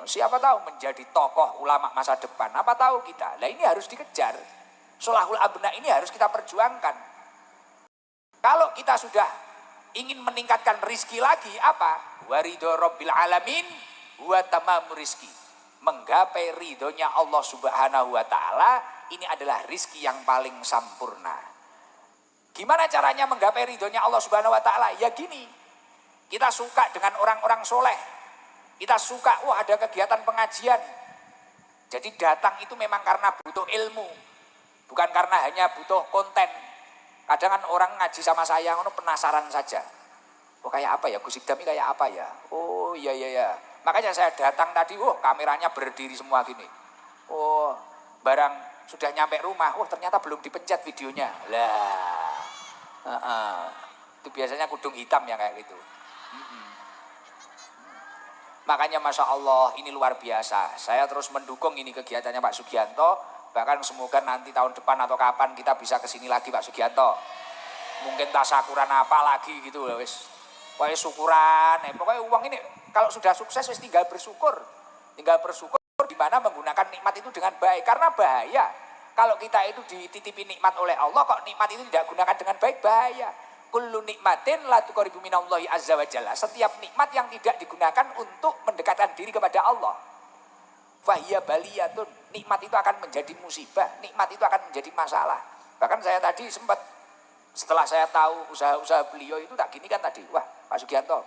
Siapa tahu menjadi tokoh ulama masa depan, apa tahu kita. Nah ini harus dikejar. Solahul abna ini harus kita perjuangkan. Kalau kita sudah ingin meningkatkan rizki lagi, apa? Waridho Rabbil Alamin wa tamamu rizki. Menggapai ridhonya Allah Subhanahu wa Ta'ala, ini adalah rizki yang paling sempurna. Gimana caranya menggapai ridhonya Allah Subhanahu wa Ta'ala? Ya gini, kita suka dengan orang-orang soleh, kita suka, wah ada kegiatan pengajian. Jadi datang itu memang karena butuh ilmu, bukan karena hanya butuh konten. Kadang kan orang ngaji sama saya, penasaran saja. Oh kayak apa ya, Gus Ibdam ini kayak apa ya? Oh iya. Makanya saya datang tadi, kameranya berdiri semua gini. Oh barang sudah nyampe rumah, ternyata belum dipencet videonya. Itu biasanya kudung hitam yang kayak gitu. Makanya Masya Allah ini luar biasa. Saya terus mendukung ini kegiatannya Pak Sugianto. Bahkan semoga nanti tahun depan atau kapan kita bisa kesini lagi Pak Sugianto. Mungkin tasakuran apa lagi gitu loh wis. Pokoknya syukuran, pokoknya uang ini kalau sudah sukses wis tinggal bersyukur. Tinggal bersyukur di mana menggunakan nikmat itu dengan baik. Karena bahaya. Kalau kita itu dititipi nikmat oleh Allah, kok nikmat itu tidak gunakan dengan baik, bahaya. Kullu nikmatin la tuqribu minallahi azza wa jalla. Setiap nikmat yang tidak digunakan untuk mendekatkan diri kepada Allah, fahiya baliyatun, nikmat itu akan menjadi musibah, nikmat itu akan menjadi masalah. Bahkan saya tadi sempat, setelah saya tahu usaha-usaha beliau itu tak gini kan tadi, wah Pak Sugianto,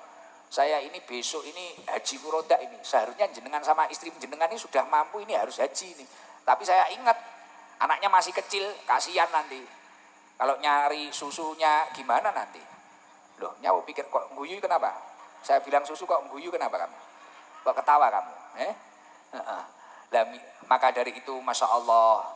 saya ini besok ini haji furoda ini, seharusnya jenengan sama istri jenengan ini sudah mampu, ini harus haji ini. Tapi saya ingat anaknya masih kecil, kasihan nanti. Kalau nyari susunya gimana nanti? Loh, nyawa pikir kok guyu kenapa? Saya bilang susu kok guyu kenapa kamu? Kok ketawa kamu? Maka dari itu Masya Allah,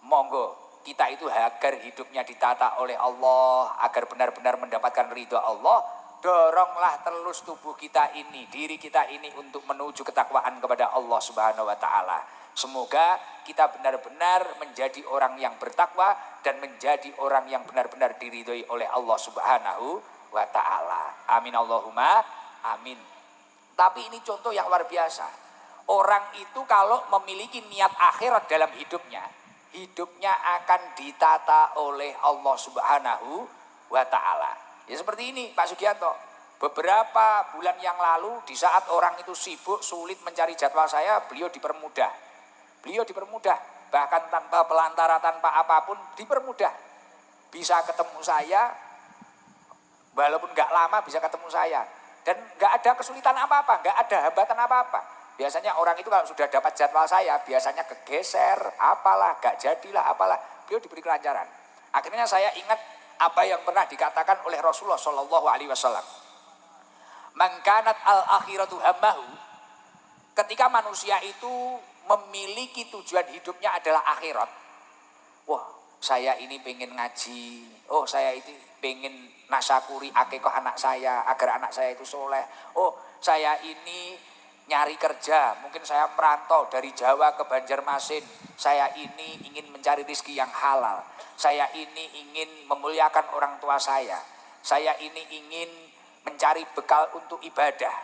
monggo kita itu agar hidupnya ditata oleh Allah, agar benar-benar mendapatkan ridho Allah, doronglah terus tubuh kita ini, diri kita ini untuk menuju ketakwaan kepada Allah Subhanahu wa Ta'ala. Semoga kita benar-benar menjadi orang yang bertakwa dan menjadi orang yang benar-benar diridhoi oleh Allah Subhanahu wa Ta'ala. Amin Allahumma amin. Tapi ini contoh yang luar biasa. Orang itu kalau memiliki niat akhirat dalam hidupnya, hidupnya akan ditata oleh Allah Subhanahu wa Ta'ala. Ya seperti ini Pak Sugianto. Beberapa bulan yang lalu di saat orang itu sibuk, sulit mencari jadwal saya, beliau dipermudah. Beliau dipermudah, bahkan tanpa pelantara, tanpa apapun dipermudah. Bisa ketemu saya, walaupun gak lama bisa ketemu saya. Dan gak ada kesulitan apa-apa, gak ada hambatan apa-apa. Biasanya orang itu kalau sudah dapat jadwal saya, biasanya kegeser, apalah, gak jadilah, apalah. Beliau diberi kelancaran. Akhirnya saya ingat apa yang pernah dikatakan oleh Rasulullah SAW. Man kanat al-akhiratu hammahu. Ketika manusia itu memiliki tujuan hidupnya adalah akhirat. Wah, saya ini pengen ngaji. Oh, saya itu pengen nasyakuri akikah anak saya agar anak saya itu soleh. Oh, saya ini nyari kerja, mungkin saya merantau dari Jawa ke Banjarmasin, saya ini ingin mencari rezeki yang halal, saya ini ingin memuliakan orang tua saya ini ingin mencari bekal untuk ibadah.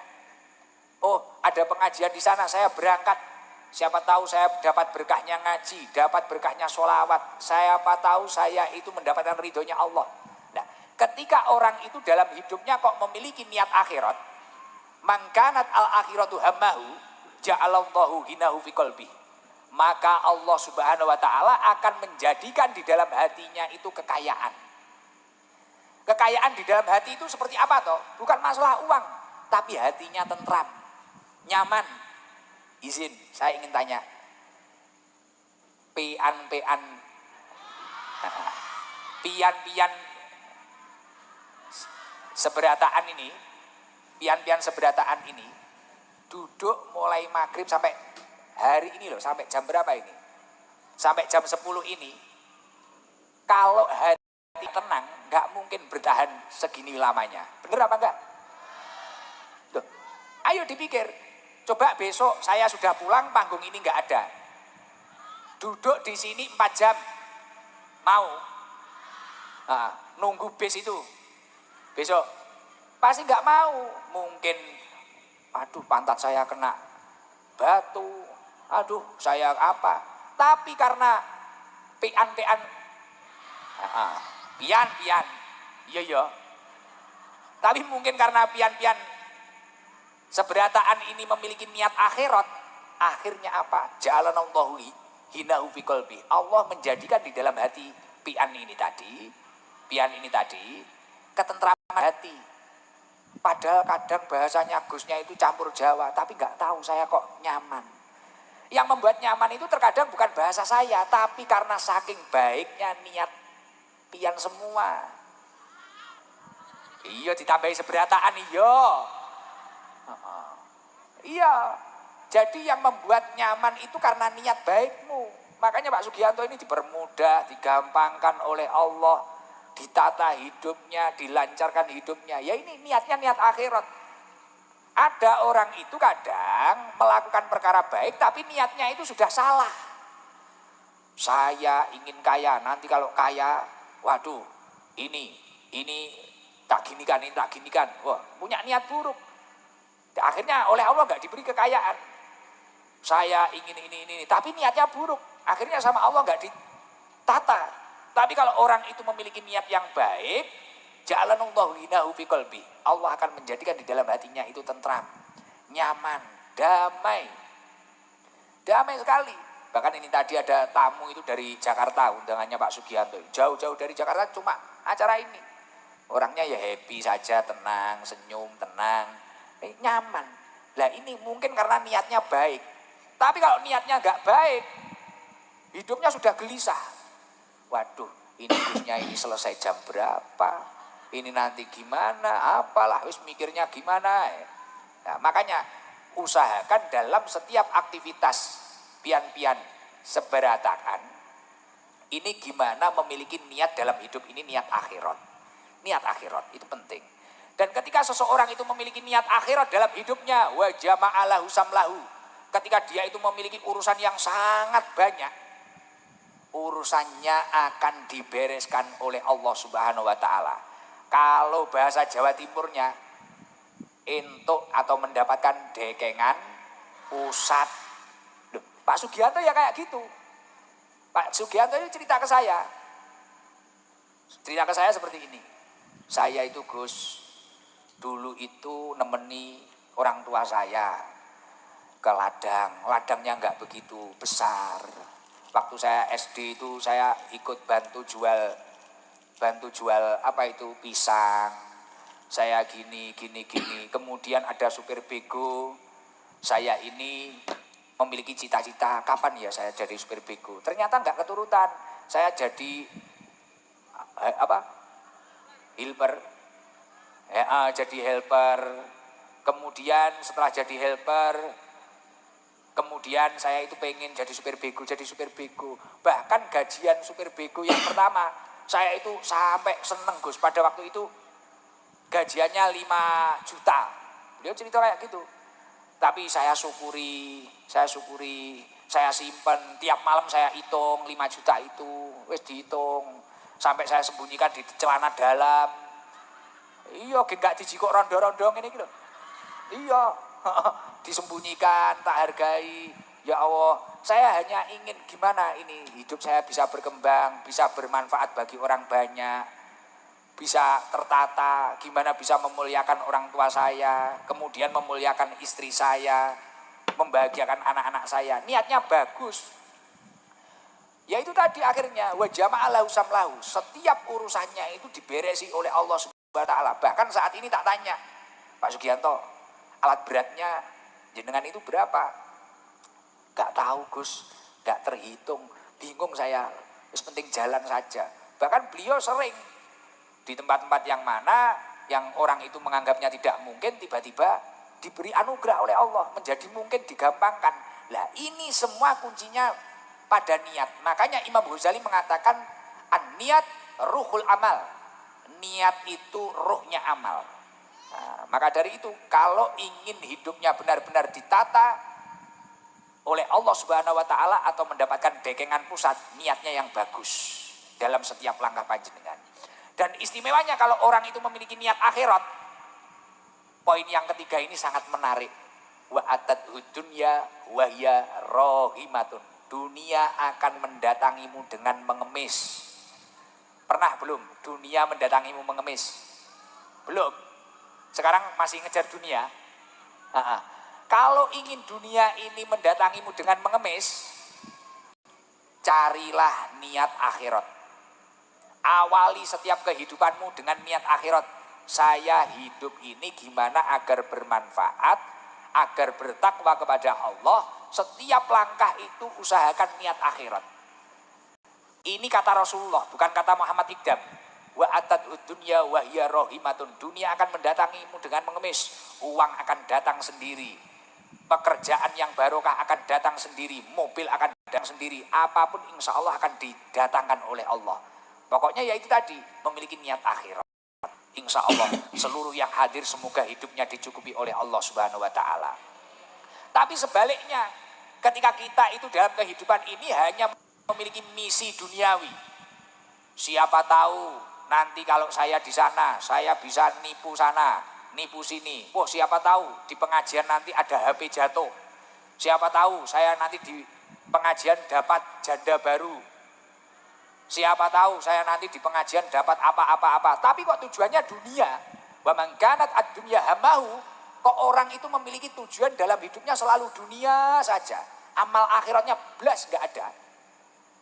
Oh, ada pengajian di sana, saya berangkat. Siapa tahu saya dapat berkahnya ngaji, dapat berkahnya sholawat. Siapa tahu saya itu mendapatkan ridhonya Allah. Nah, ketika orang itu dalam hidupnya kok memiliki niat akhirat, mangkanat al-akhiratu hammahu, ja'alallahu hinahu fi qalbi. Maka Allah Subhanahu wa taala akan menjadikan di dalam hatinya itu kekayaan. Kekayaan di dalam hati itu seperti apa toh? Bukan masalah uang, tapi hatinya tentram, nyaman. Izin, saya ingin tanya. Pian-pian seberataan ini, pian-pian seberataan ini duduk mulai maghrib sampai hari ini loh, sampai jam berapa ini? Sampai jam 10 ini. Kalau hati tenang, nggak mungkin bertahan segini lamanya. Bener apa enggak? Loh, ayo dipikir. Coba besok saya sudah pulang, panggung ini nggak ada. Duduk di sini 4 jam. Mau? Nah, nunggu bis itu. Besok. Pasti nggak mau. Mungkin, aduh pantat saya kena batu. Aduh saya apa. Tapi karena pian-pian. Pian. Iya. Tapi mungkin karena pian-pian seberataan ini memiliki niat akhirat, akhirnya apa? Ja'alanallahu hinahu fi qalbi. Allah menjadikan di dalam hati pian ini tadi ketentraman hati. Padahal kadang bahasanya Gusnya itu campur Jawa, tapi nggak tahu saya kok nyaman. Yang membuat nyaman itu terkadang bukan bahasa saya, tapi karena saking baiknya niat pian semua. Iya, ditambahi seberataan, iya, jadi yang membuat nyaman itu karena niat baikmu. Makanya Pak Sugianto ini dipermudah, digampangkan oleh Allah, ditata hidupnya, dilancarkan hidupnya. Ya ini niatnya niat akhirat. Ada orang itu kadang melakukan perkara baik tapi niatnya itu sudah salah. Saya ingin kaya, nanti kalau kaya, waduh ini tak ginikan, wah punya niat buruk. Akhirnya oleh Allah nggak diberi kekayaan. Saya ingin ini, tapi niatnya buruk. Akhirnya sama Allah nggak ditata. Tapi kalau orang itu memiliki niat yang baik, ja'alanallahu hinahu fi qalbi. Allah akan menjadikan di dalam hatinya itu tentram, nyaman, damai. Damai sekali. Bahkan ini tadi ada tamu itu dari Jakarta, undangannya Pak Sugianto. Jauh-jauh dari Jakarta cuma acara ini. Orangnya ya happy saja, tenang, senyum, tenang. Nyaman. Lah ini mungkin karena niatnya baik. Tapi kalau niatnya nggak baik, hidupnya sudah gelisah. Waduh, ini Gusnya ini selesai jam berapa? Ini nanti gimana? Apalah, wis mikirnya gimana? Nah, makanya usahakan dalam setiap aktivitas pian-pian seberatakan. Ini gimana memiliki niat dalam hidup ini, niat akhirat. Niat akhirat itu penting. Dan ketika seseorang itu memiliki niat akhirat dalam hidupnya, wa jama'alahu samlahu. Ketika dia itu memiliki urusan yang sangat banyak, urusannya akan dibereskan oleh Allah Subhanahu wa taala. Kalau bahasa Jawa Timurnya, entuk atau mendapatkan dekengan, pusat. Loh, Pak Sugianto ya kayak gitu. Pak Sugianto itu cerita ke saya. Cerita ke saya seperti ini. Saya itu Gus, dulu itu nemeni orang tua saya ke ladang. Ladangnya enggak begitu besar. Waktu saya SD itu saya ikut bantu jual apa itu pisang. Saya gini. Kemudian ada supir bego. Saya ini memiliki cita-cita kapan ya saya jadi supir bego. Ternyata enggak keturutan. Saya jadi helper. Jadi helper. Kemudian setelah jadi helper, kemudian saya itu pengen jadi supir bego. Bahkan gajian supir bego yang pertama, saya itu sampai seneng Gus. Pada waktu itu gajiannya 5 juta. Beliau cerita kayak gitu. Tapi saya syukuri, saya simpen, tiap malam saya hitung 5 juta itu, wis dihitung. Sampai saya sembunyikan di celana dalam. Iya, gak dijikok rondo-rondo ini gitu. Iya, disembunyikan, tak hargai. Ya Allah, saya hanya ingin gimana ini hidup saya bisa berkembang, bisa bermanfaat bagi orang banyak, bisa tertata, gimana bisa memuliakan orang tua saya, kemudian memuliakan istri saya, membahagiakan anak-anak saya. Niatnya bagus. Ya itu tadi akhirnya wa jama'alahu samlahu. Setiap urusannya itu diberesi oleh Allah Subhanahu wa taala. Bahkan saat ini tak tanya, Pak Sugianto, alat beratnya jenengan itu berapa? Gak tahu Gus, gak terhitung, bingung saya, terus penting jalan saja. Bahkan beliau sering di tempat-tempat yang mana yang orang itu menganggapnya tidak mungkin, tiba-tiba diberi anugerah oleh Allah, menjadi mungkin, digampangkan. Lah ini semua kuncinya pada niat. Makanya Imam Ghazali mengatakan an-niat ruhul amal. Niat itu ruhnya amal. Nah, maka dari itu kalau ingin hidupnya benar-benar ditata oleh Allah Subhanahu wa taala atau mendapatkan dekengan pusat, niatnya yang bagus dalam setiap langkah panjenengan. Dan istimewanya kalau orang itu memiliki niat akhirat, poin yang ketiga ini sangat menarik. Wa atadhud dunya wa hiya rahimatun. Dunia akan mendatangimu dengan mengemis. Pernah belum dunia mendatangimu mengemis? Belum. Sekarang masih ngejar dunia. Kalau ingin dunia ini mendatangimu dengan mengemis, carilah niat akhirat. Awali setiap kehidupanmu dengan niat akhirat. Saya hidup ini gimana agar bermanfaat, agar bertakwa kepada Allah. Setiap langkah itu usahakan niat akhirat. Ini kata Rasulullah, bukan kata Muhammad Iqdam. Wa atadhud dunya wa hiya rahimatun. Dunia akan mendatangimu dengan mengemis. Uang akan datang sendiri. Pekerjaan yang barokah akan datang sendiri, mobil akan datang sendiri, apapun insya Allah akan didatangkan oleh Allah. Pokoknya ya itu tadi, memiliki niat akhirat. Insya Allah seluruh yang hadir semoga hidupnya dicukupi oleh Allah Subhanahu wa taala. Tapi sebaliknya, ketika kita itu dalam kehidupan ini hanya memiliki misi duniawi. Siapa tahu nanti kalau saya di sana, saya bisa nipu sana, nipu sini. Wah, siapa tahu di pengajian nanti ada HP jatuh. Siapa tahu saya nanti di pengajian dapat janda baru. Siapa tahu saya nanti di pengajian dapat apa-apa-apa. Tapi kok tujuannya dunia. Wa man kanat ad-dunya hamahu. Kok orang itu memiliki tujuan dalam hidupnya selalu dunia saja. Amal akhiratnya belas gak ada.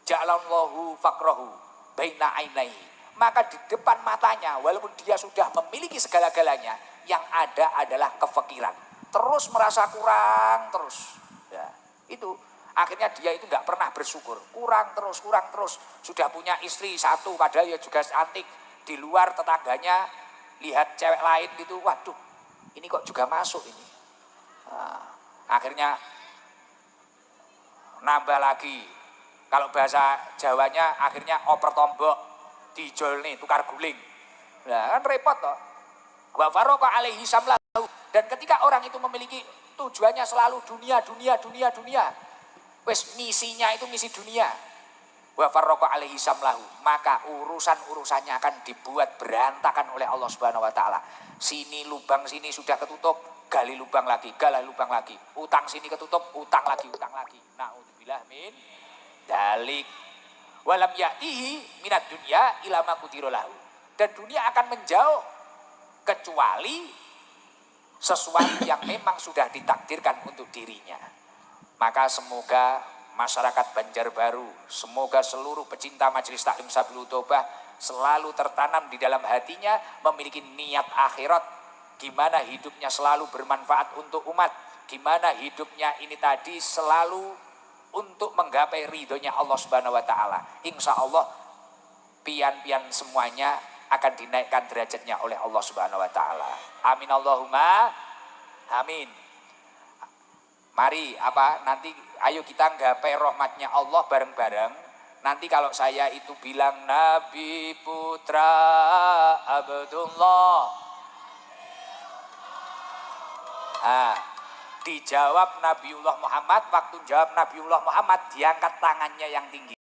Ja'alallahu faqrahu baina ainaihi. Maka di depan matanya walaupun dia sudah memiliki segala-galanya, yang ada adalah kefakiran. Terus merasa kurang terus. Ya, itu akhirnya dia itu nggak pernah bersyukur. Kurang terus. Sudah punya istri satu padahal ya juga cantik. Di luar tetangganya lihat cewek lain gitu. Waduh, ini kok juga masuk ini. Nah, akhirnya nambah lagi. Kalau bahasa Jawanya akhirnya oper tombok, dijol nih, tukar guling. Nah, kan repot toh. Wa farqa alaihi samlahu. Dan ketika orang itu memiliki tujuannya selalu dunia. Wes misinya itu misi dunia. Wa farqa alaihi samlahu. Maka urusan-urusannya akan dibuat berantakan oleh Allah Subhanahu wa taala. Sini lubang sini sudah ketutup, gali lubang lagi. Utang sini ketutup, utang lagi. Naudzubillah min dalik. Walam ya'tihi minad dunya ila ma qudira lahu. Dan dunia akan menjauh kecuali sesuatu yang memang sudah ditakdirkan untuk dirinya. Maka semoga masyarakat Banjarbaru, semoga seluruh pecinta Majelis Taklim Sabilul Taubah selalu tertanam di dalam hatinya memiliki niat akhirat, gimana hidupnya selalu bermanfaat untuk umat, gimana hidupnya ini tadi selalu untuk menggapai ridhonya Allah Subhanahu wa taala. Insya Allah pian-pian semuanya akan dinaikkan derajatnya oleh Allah Subhanahu wa taala. Amin Allahumma amin. Mari nanti ayo kita nggapai rahmatnya Allah bareng-bareng. Nanti kalau saya itu bilang Nabi Putra Abdullah. Dijawab Nabiullah Muhammad, waktu jawab Nabiullah Muhammad diangkat tangannya yang tinggi.